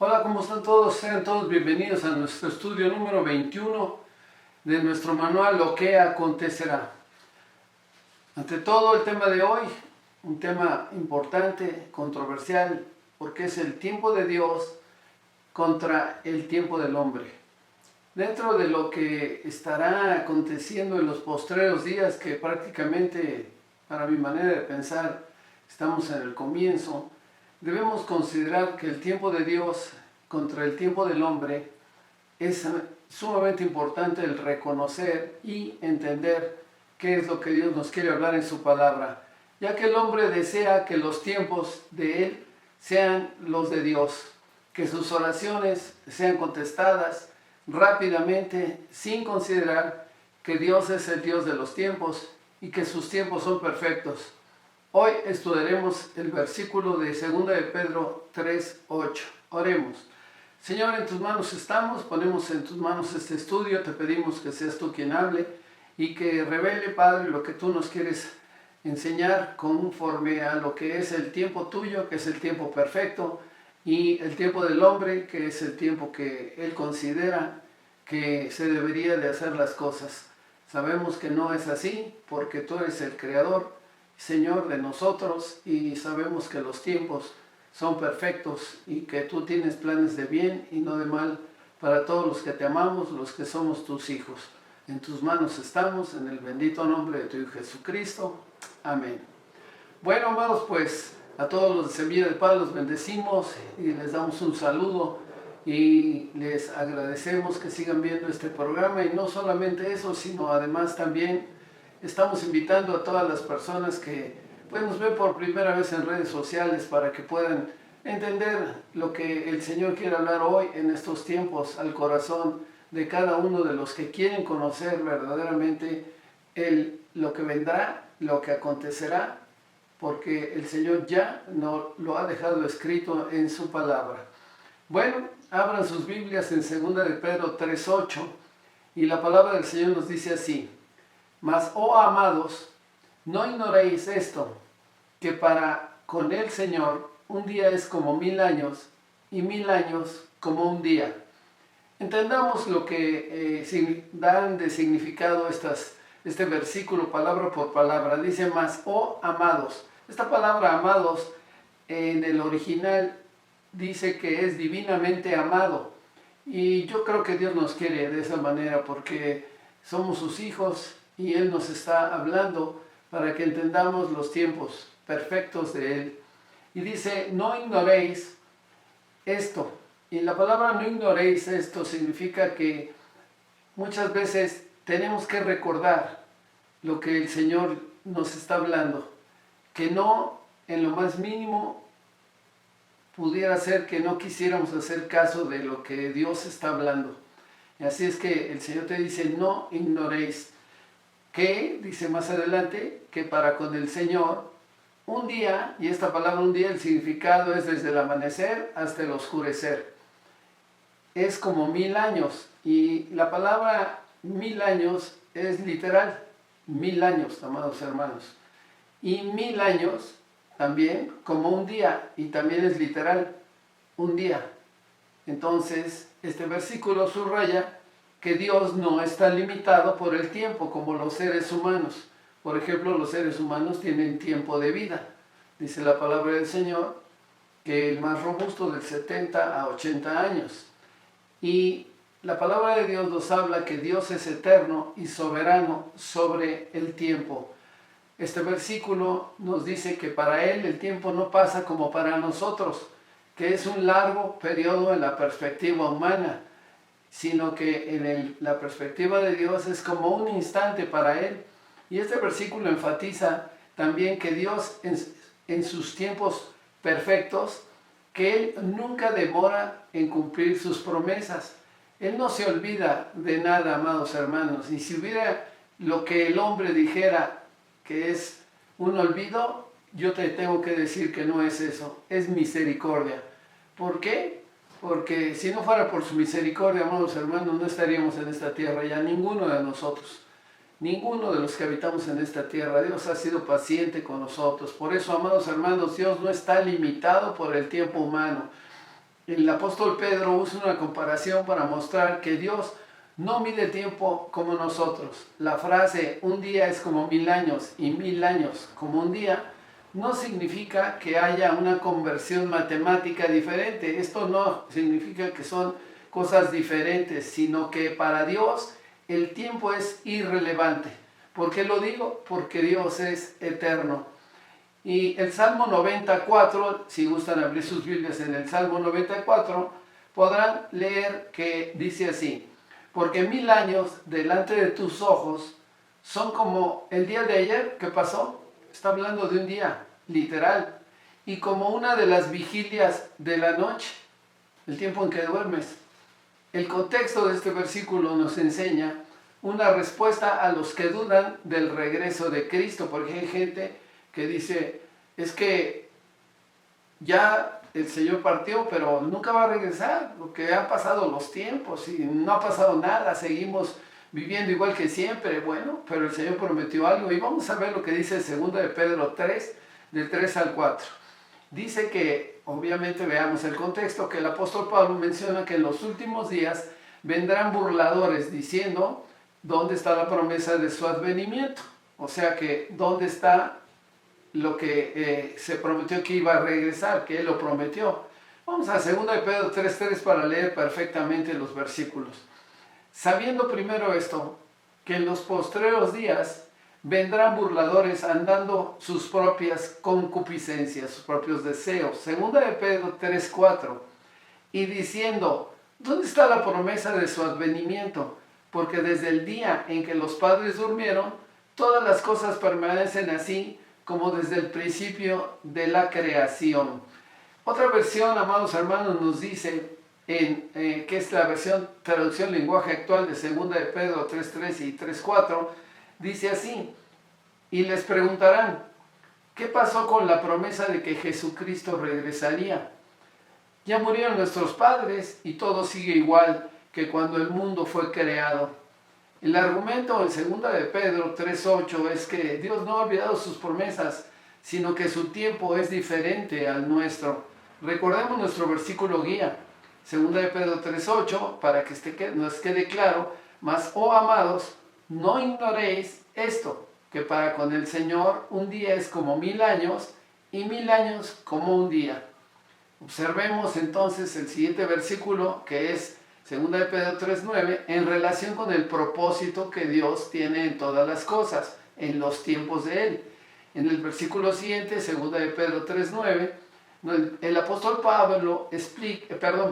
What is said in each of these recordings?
Hola, ¿cómo están todos? Sean todos bienvenidos a nuestro estudio número 21 de nuestro manual Lo que acontecerá. Ante todo, el tema de hoy, un tema importante, controversial, porque es el tiempo de Dios contra el tiempo del hombre. Dentro de lo que estará aconteciendo en los postreros días, que prácticamente, para mi manera de pensar, estamos en el comienzo, debemos considerar que el tiempo de Dios contra el tiempo del hombre es sumamente importante el reconocer y entender qué es lo que Dios nos quiere hablar en su palabra, ya que el hombre desea que los tiempos de él sean los de Dios, que sus oraciones sean contestadas rápidamente, sin considerar que Dios es el Dios de los tiempos y que sus tiempos son perfectos. Hoy estudiaremos el versículo de 2 de Pedro 3:8. Oremos. Señor, en tus manos estamos, ponemos en tus manos este estudio, te pedimos que seas tú quien hable y que revele, Padre, lo que tú nos quieres enseñar conforme a lo que es el tiempo tuyo, que es el tiempo perfecto, y el tiempo del hombre, que es el tiempo que él considera que se debería de hacer las cosas. Sabemos que no es así, porque tú eres el Creador, Señor de nosotros, y sabemos que los tiempos son perfectos y que tú tienes planes de bien y no de mal para todos los que te amamos, los que somos tus hijos. En tus manos estamos, en el bendito nombre de tu Hijo Jesucristo. Amén. Bueno, amados, pues a todos los de Semilla de Paz los bendecimos y les damos un saludo y les agradecemos que sigan viendo este programa, y no solamente eso, sino además también estamos invitando a todas las personas que pues, nos ven por primera vez en redes sociales para que puedan entender lo que el Señor quiere hablar hoy en estos tiempos al corazón de cada uno de los que quieren conocer verdaderamente lo que vendrá, lo que acontecerá, porque el Señor ya nos lo ha dejado escrito en su palabra. Bueno, abran sus Biblias en 2 de Pedro 3:8 y la palabra del Señor nos dice así: Mas, oh amados, no ignoréis esto, que para con el Señor un día es como 1000 años, y 1000 años como un día. Entendamos lo que dan de significado este versículo palabra por palabra. Dice: mas, oh amados. Esta palabra amados en el original dice que es divinamente amado. Y yo creo que Dios nos quiere de esa manera porque somos sus hijos y Él nos está hablando para que entendamos los tiempos perfectos de Él. Y dice: no ignoréis esto. Y la palabra no ignoréis esto significa que muchas veces tenemos que recordar lo que el Señor nos está hablando, que no en lo más mínimo pudiera ser que no quisiéramos hacer caso de lo que Dios está hablando. Y así es que el Señor te dice: no ignoréis. Que dice más adelante que para con el Señor un día, y esta palabra un día, el significado es desde el amanecer hasta el oscurecer, es como 1000 años, y la palabra 1000 años es literal, 1000 años, amados hermanos, y 1000 años también como un día, y también es literal, un día. Entonces este versículo subraya que Dios no está limitado por el tiempo como los seres humanos. Por ejemplo, los seres humanos tienen tiempo de vida. Dice la palabra del Señor que el más robusto del 70 a 80 años. Y la palabra de Dios nos habla que Dios es eterno y soberano sobre el tiempo. Este versículo nos dice que para Él el tiempo no pasa como para nosotros, que es un largo periodo en la perspectiva humana, sino que en la perspectiva de Dios es como un instante para Él. Y este versículo enfatiza también que Dios en sus tiempos perfectos, que Él nunca demora en cumplir sus promesas. Él no se olvida de nada, amados hermanos. Y si hubiera lo que el hombre dijera que es un olvido, yo te tengo que decir que no es eso, es misericordia. ¿Por qué? Porque si no fuera por su misericordia, amados hermanos, no estaríamos en esta tierra ya, ninguno de nosotros. Ninguno de los que habitamos en esta tierra. Dios ha sido paciente con nosotros. Por eso, amados hermanos, Dios no está limitado por el tiempo humano. el apóstol Pedro usa una comparación para mostrar que Dios no mide tiempo como nosotros. La frase un día es como 1000 años y 1000 años como un día no significa que haya una conversión matemática diferente. Esto no significa que son cosas diferentes, sino que para Dios el tiempo es irrelevante. ¿Por qué lo digo? Porque Dios es eterno. Y el Salmo 94, si gustan abrir sus Biblias en el Salmo 94, podrán leer que dice así: porque 1000 años delante de tus ojos son como el día de ayer que pasó. Está hablando de un día, literal. Y como una de las vigilias de la noche, el tiempo en que duermes. El contexto de este versículo nos enseña una respuesta a los que dudan del regreso de Cristo, porque hay gente que dice, es que ya el Señor partió, pero nunca va a regresar, porque han pasado los tiempos y no ha pasado nada, seguimos viviendo igual que siempre. Bueno, pero el Señor prometió algo, y vamos a ver lo que dice 2 de Pedro 3, del 3 al 4. Dice que, obviamente veamos el contexto, que el apóstol Pablo menciona que en los últimos días vendrán burladores diciendo, ¿dónde está la promesa de su advenimiento? O sea que, ¿dónde está lo que se prometió que iba a regresar, que Él lo prometió? Vamos a 2 de Pedro 3:3 para leer perfectamente los versículos. Sabiendo primero esto, que en los postreros días vendrán burladores andando sus propias concupiscencias, sus propios deseos. 2 de Pedro 3:4. Y diciendo, ¿dónde está la promesa de su advenimiento? Porque desde el día en que los padres durmieron, todas las cosas permanecen así como desde el principio de la creación. Otra versión, amados hermanos, nos dice, que es la versión traducción lenguaje actual de 2 de Pedro 3:3 y 3:4, dice así: y les preguntarán, ¿qué pasó con la promesa de que Jesucristo regresaría? Ya murieron nuestros padres y todo sigue igual que cuando el mundo fue creado. El argumento en 2 de Pedro 3:8 es que Dios no ha olvidado sus promesas, sino que su tiempo es diferente al nuestro. Recordemos nuestro versículo guía, 2 de Pedro 3:8, para que nos quede claro: mas, oh amados, no ignoréis esto, que para con el Señor un día es como 1000 años y 1000 años como un día. Observemos entonces el siguiente versículo, que es 2 de Pedro 3:9, en relación con el propósito que Dios tiene en todas las cosas, en los tiempos de Él. En el versículo siguiente, 2 de Pedro 3:9, el apóstol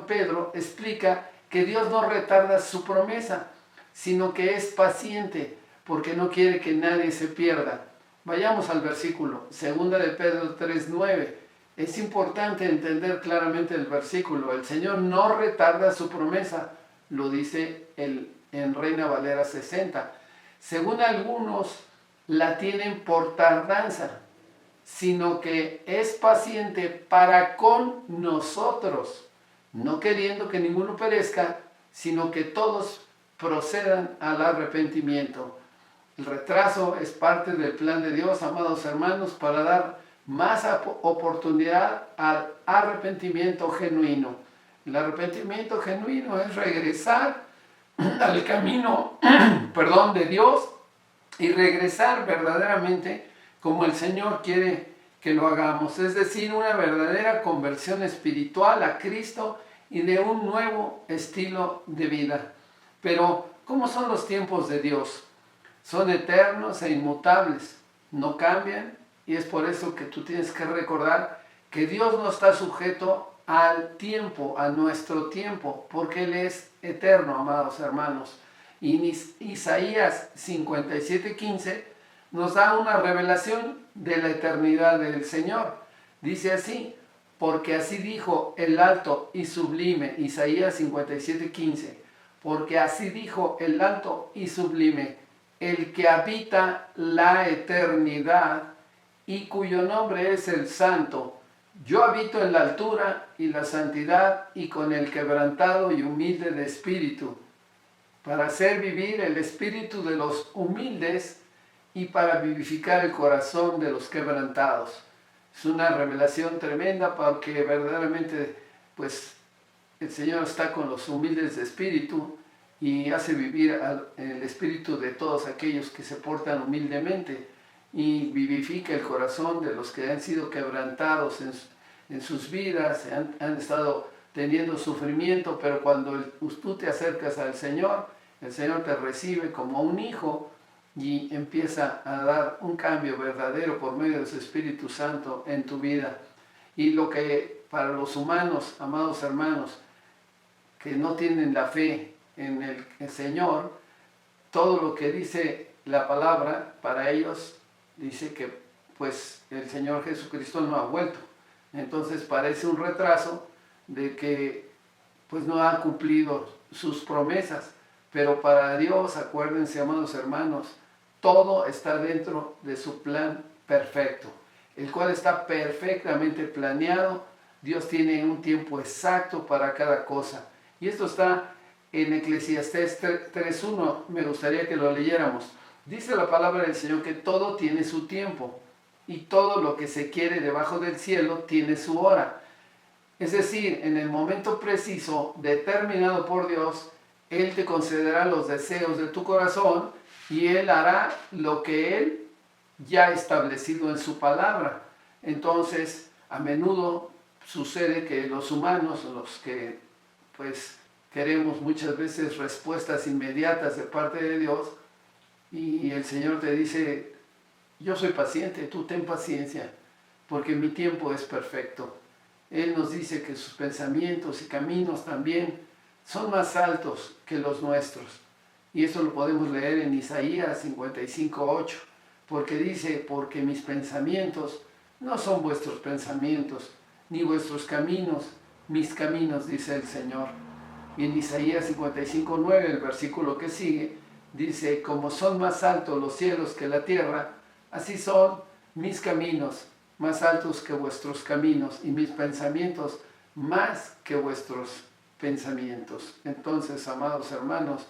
Pedro explica que Dios no retarda su promesa, sino que es paciente, porque no quiere que nadie se pierda. Vayamos al versículo, 2 de Pedro 3:9. Es importante entender claramente el versículo. El Señor no retarda su promesa, lo dice en Reina Valera 60. Según algunos, la tienen por tardanza, sino que es paciente para con nosotros, no queriendo que ninguno perezca, sino que todos procedan al arrepentimiento. El retraso es parte del plan de Dios, amados hermanos, para dar más oportunidad al arrepentimiento genuino. El arrepentimiento genuino es regresar al camino de Dios y regresar verdaderamente como el Señor quiere que lo hagamos, es decir, una verdadera conversión espiritual a Cristo y de un nuevo estilo de vida. Pero, ¿cómo son los tiempos de Dios? Son eternos e inmutables, no cambian, y es por eso que tú tienes que recordar que Dios no está sujeto al tiempo, a nuestro tiempo, porque Él es eterno, amados hermanos. Y Isaías 57:15 nos da una revelación de la eternidad del Señor. Dice así: porque así dijo el alto y sublime, Isaías 57:15, porque así dijo el alto y sublime, el que habita la eternidad y cuyo nombre es el Santo. Yo habito en la altura y la santidad y con el quebrantado y humilde de espíritu, para hacer vivir el espíritu de los humildes y para vivificar el corazón de los quebrantados. Es una revelación tremenda, porque verdaderamente el Señor está con los humildes de espíritu y hace vivir el espíritu de todos aquellos que se portan humildemente y vivifica el corazón de los que han sido quebrantados en sus vidas, han estado teniendo sufrimiento, pero cuando tú te acercas al Señor, el Señor te recibe como un hijo y empieza a dar un cambio verdadero por medio de su Espíritu Santo en tu vida. Y lo que para los humanos, amados hermanos, que no tienen la fe en el Señor, todo lo que dice la palabra, para ellos dice que pues el Señor Jesucristo no ha vuelto. Entonces parece un retraso de que pues no ha cumplido sus promesas. Pero para Dios, acuérdense, amados hermanos, todo está dentro de su plan perfecto, el cual está perfectamente planeado. Dios tiene un tiempo exacto para cada cosa. Y esto está en Eclesiastés 3:1, me gustaría que lo leyéramos. Dice la palabra del Señor que todo tiene su tiempo y todo lo que se quiere debajo del cielo tiene su hora. Es decir, en el momento preciso determinado por Dios, Él te concederá los deseos de tu corazón y Él hará lo que Él ya ha establecido en su palabra. Entonces, a menudo sucede que los humanos, los que pues queremos muchas veces respuestas inmediatas de parte de Dios, y el Señor te dice, yo soy paciente, tú ten paciencia, porque mi tiempo es perfecto. Él nos dice que sus pensamientos y caminos también son más altos que los nuestros. Y eso lo podemos leer en Isaías 55:8, porque dice, porque mis pensamientos no son vuestros pensamientos, ni vuestros caminos, mis caminos, dice el Señor. Y en Isaías 55:9, el versículo que sigue, dice, como son más altos los cielos que la tierra, así son mis caminos, más altos que vuestros caminos, y mis pensamientos más que vuestros pensamientos. Entonces, amados hermanos,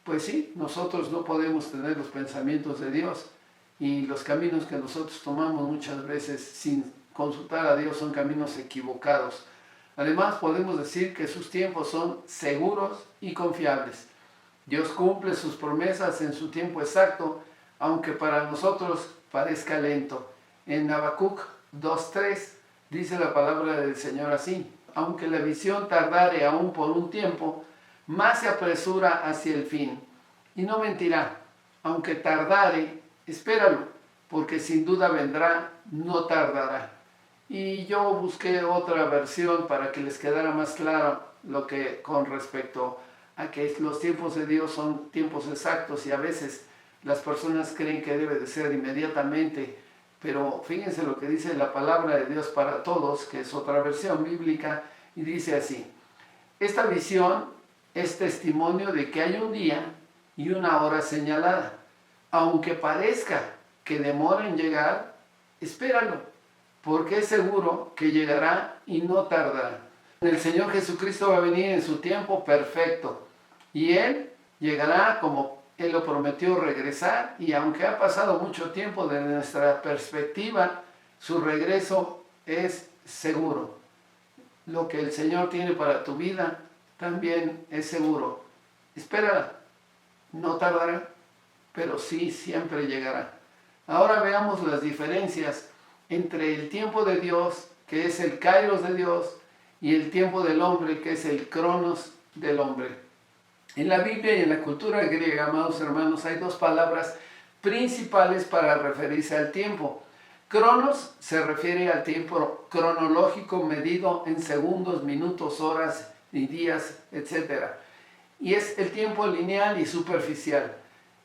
pues sí, nosotros no podemos tener los pensamientos de Dios, y los caminos que nosotros tomamos muchas veces sin consultar a Dios son caminos equivocados. Además, podemos decir que sus tiempos son seguros y confiables. Dios cumple sus promesas en su tiempo exacto, aunque para nosotros parezca lento. En Habacuc 2:3 dice la palabra del Señor así, aunque la visión tardare aún por un tiempo, más se apresura hacia el fin. Y no mentirá, aunque tardare, espéralo, porque sin duda vendrá, no tardará. Y yo busqué otra versión para que les quedara más claro lo que con respecto a que los tiempos de Dios son tiempos exactos y a veces las personas creen que debe de ser inmediatamente, pero fíjense lo que dice la palabra de Dios para todos, que es otra versión bíblica, y dice así, esta visión es testimonio de que hay un día y una hora señalada. Aunque parezca que demora en llegar, espéralo, porque es seguro que llegará y no tardará. El Señor Jesucristo va a venir en su tiempo perfecto y Él llegará como Él lo prometió regresar, y aunque ha pasado mucho tiempo desde nuestra perspectiva, su regreso es seguro. Lo que el Señor tiene para tu vida también es seguro. Espérala, no tardará, pero sí siempre llegará. Ahora veamos las diferencias entre el tiempo de Dios, que es el kairos de Dios, y el tiempo del hombre, que es el cronos del hombre. En la Biblia y en la cultura griega, amados hermanos, hay dos palabras principales para referirse al tiempo. Cronos se refiere al tiempo cronológico medido en segundos, minutos, horas y días, etc. Y es el tiempo lineal y superficial.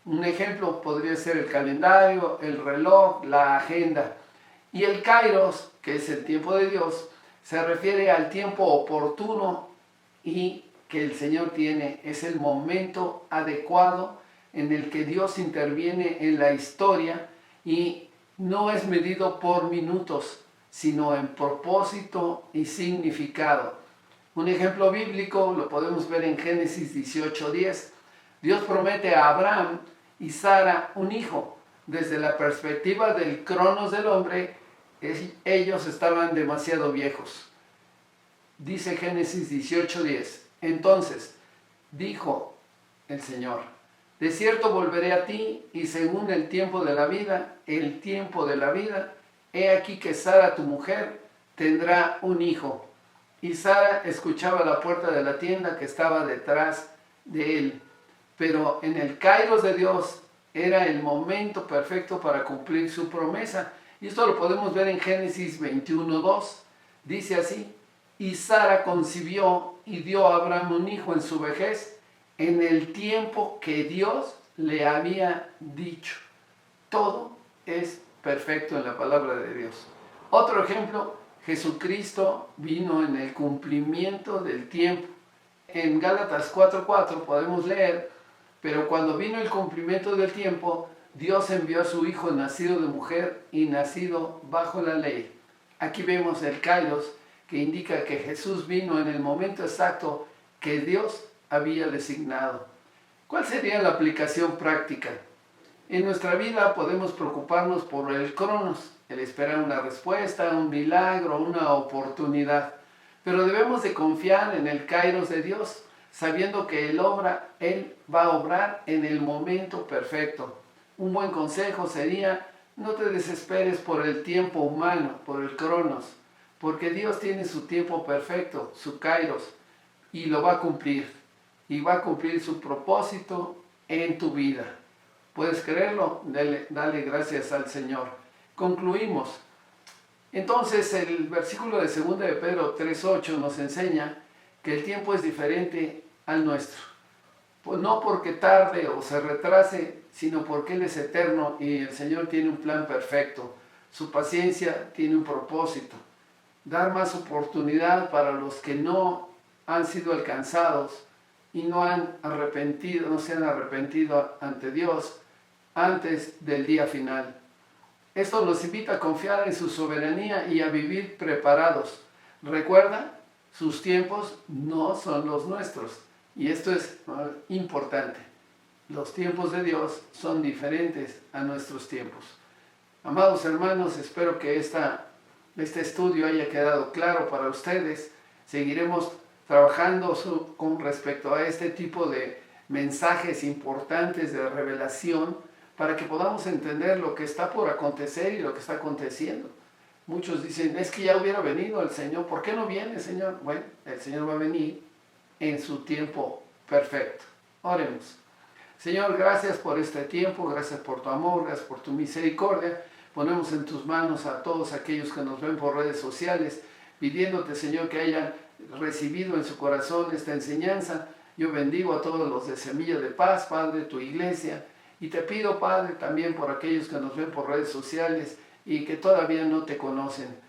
Un ejemplo podría ser el calendario, el reloj, la agenda. Y el kairos, que es el tiempo de Dios, se refiere al tiempo oportuno y que el Señor tiene. Es el momento adecuado en el que Dios interviene en la historia y no es medido por minutos, sino en propósito y significado. Un ejemplo bíblico lo podemos ver en Génesis 18:10. Dios promete a Abraham y Sara un hijo. Desde la perspectiva del cronos del hombre, ellos estaban demasiado viejos. Dice Génesis 18:10. Entonces dijo el Señor: de cierto volveré a ti, y según el tiempo de la vida, he aquí que Sara tu mujer tendrá un hijo. Y Sara escuchaba la puerta de la tienda que estaba detrás de él. Pero en el kairos de Dios era el momento perfecto para cumplir su promesa. Y esto lo podemos ver en Génesis 21:2. Dice así: y Sara concibió y dio a Abraham un hijo en su vejez, en el tiempo que Dios le había dicho. Todo es perfecto en la palabra de Dios. Otro ejemplo: Jesucristo vino en el cumplimiento del tiempo. En Gálatas 4:4 podemos leer: pero cuando vino el cumplimiento del tiempo, Dios envió a su Hijo nacido de mujer y nacido bajo la ley. Aquí vemos el kairos, que indica que Jesús vino en el momento exacto que Dios había designado. ¿Cuál sería la aplicación práctica? En nuestra vida podemos preocuparnos por el cronos, el esperar una respuesta, un milagro, una oportunidad. Pero debemos de confiar en el kairos de Dios, sabiendo que Él va a obrar en el momento perfecto. Un buen consejo sería: no te desesperes por el tiempo humano, por el cronos, porque Dios tiene su tiempo perfecto, su kairos, y lo va a cumplir. Y va a cumplir su propósito en tu vida. ¿Puedes creerlo? Dale gracias al Señor. Concluimos. Entonces el versículo de 2 de Pedro 3:8 nos enseña que el tiempo es diferente al nuestro. Pues no porque tarde o se retrase, sino porque Él es eterno y el Señor tiene un plan perfecto. Su paciencia tiene un propósito: dar más oportunidad para los que no han sido alcanzados y no se han arrepentido ante Dios antes del día final. Esto nos invita a confiar en su soberanía y a vivir preparados. Recuerda, sus tiempos no son los nuestros. Y esto es importante. Los tiempos de Dios son diferentes a nuestros tiempos. Amados hermanos, espero que este estudio haya quedado claro para ustedes. Seguiremos trabajando con respecto a este tipo de mensajes importantes de revelación para que podamos entender lo que está por acontecer y lo que está aconteciendo. Muchos dicen: es que ya hubiera venido el Señor. ¿Por qué no viene, Señor? Bueno, el Señor va a venir en su tiempo perfecto. Oremos. Señor, gracias por este tiempo, gracias por tu amor, gracias por tu misericordia. Ponemos en tus manos a todos aquellos que nos ven por redes sociales, pidiéndote, Señor, que hayan recibido en su corazón esta enseñanza. Yo bendigo a todos los de Semilla de Paz, Padre, tu iglesia, y te pido, Padre, también por aquellos que nos ven por redes sociales y que todavía no te conocen.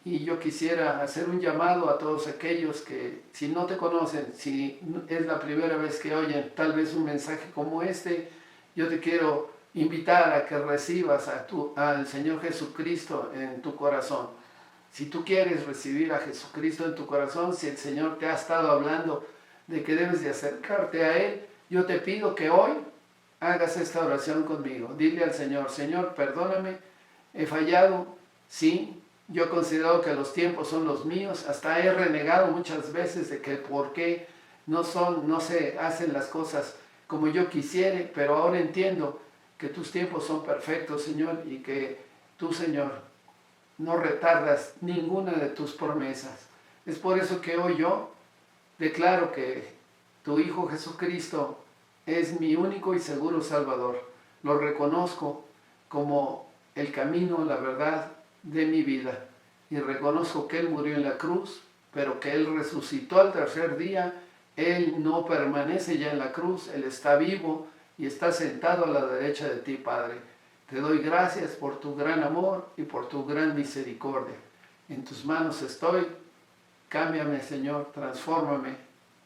Y yo quisiera hacer un llamado a todos aquellos que, si no te conocen, si es la primera vez que oyen tal vez un mensaje como este, yo te quiero invitar a que recibas al Señor Jesucristo en tu corazón. Si tú quieres recibir a Jesucristo en tu corazón, si el Señor te ha estado hablando de que debes de acercarte a Él, yo te pido que hoy hagas esta oración conmigo. Dile al Señor: Señor, perdóname, he fallado, sí, yo he considerado que los tiempos son los míos, hasta he renegado muchas veces de que por qué no se hacen las cosas como yo quisiera, pero ahora entiendo que tus tiempos son perfectos, Señor, y que tú, Señor, no retardas ninguna de tus promesas. Es por eso que hoy yo declaro que tu Hijo Jesucristo es mi único y seguro Salvador. Lo reconozco como el camino, la verdad de mi vida. Y reconozco que Él murió en la cruz, pero que Él resucitó al tercer día. Él no permanece ya en la cruz, Él está vivo y está sentado a la derecha de ti, Padre. Te doy gracias por tu gran amor y por tu gran misericordia. En tus manos estoy. Cámbiame, Señor, transfórmame,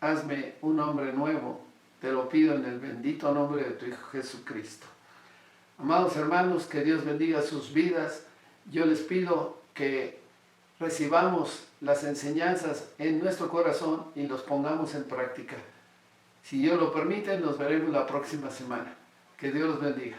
hazme un hombre nuevo. Te lo pido en el bendito nombre de tu Hijo Jesucristo. Amados hermanos, que Dios bendiga sus vidas. Yo les pido que recibamos las enseñanzas en nuestro corazón y los pongamos en práctica. Si Dios lo permite, nos veremos la próxima semana. Que Dios los bendiga.